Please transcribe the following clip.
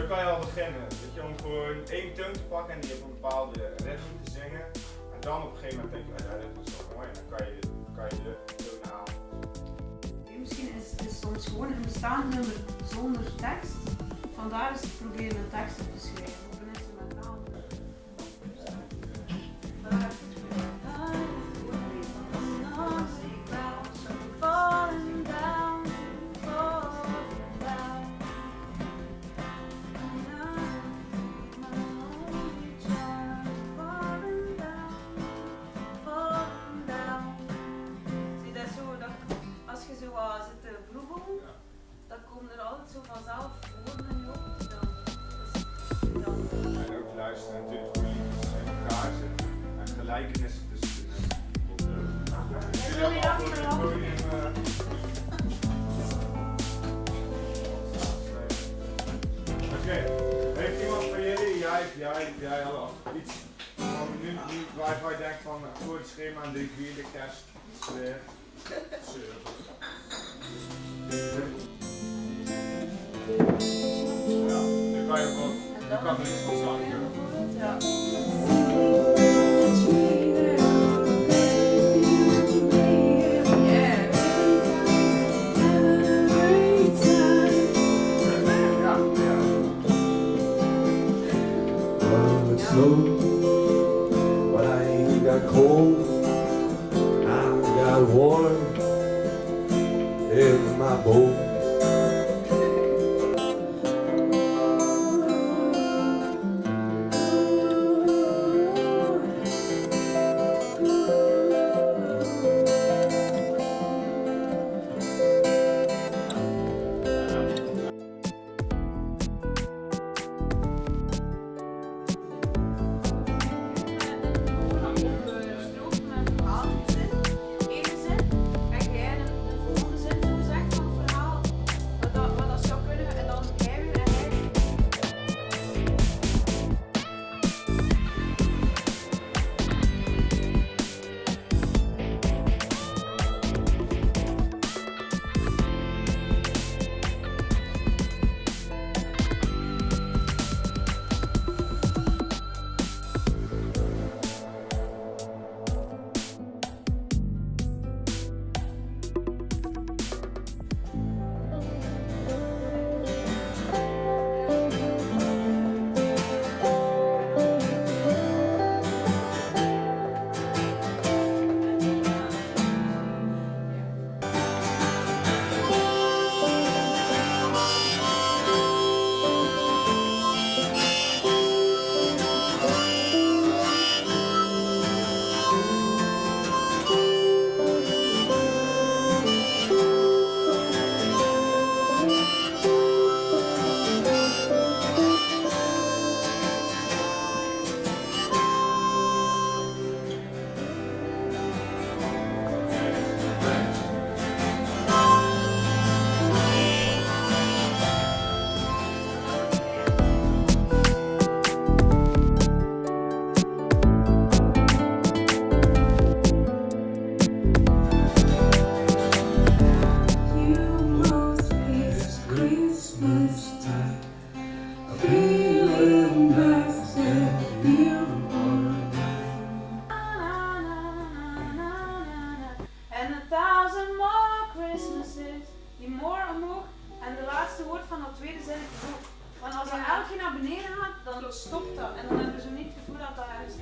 Zo kan je al beginnen. Weet je, om gewoon één toon te pakken en die op een bepaalde ritme te zingen. En dan op een gegeven moment denk je, ja, dit is toch mooi. En dan kan je de toon halen. Misschien is het soms gewoon een bestaand nummer zonder tekst. Vandaar is het proberen een tekst op te schrijven op een instrumentaal. Dan komen er altijd zo vanzelf woorden in je hoofd. En ook luisteren natuurlijk hoe liedjes in elkaar zitten. En gelijkenissen tussen de nummers. Jullie allemaal voor het podium. Oké, heeft iemand van jullie, jij al iets van nu waar je denkt van voor het schema aan de vierde kerst weer. Ja, nu kan je gewoon, nu kan er iets van zakken. Ja. But I ain't got cold, I got water in my bowl. And 1,000 more Christmases. Die more omhoog. En de laatste woord van dat tweede zinnetje is ook. Want als dat elke keer naar beneden gaat, dan stopt dat. En dan hebben ze niet het gevoel dat dat ergens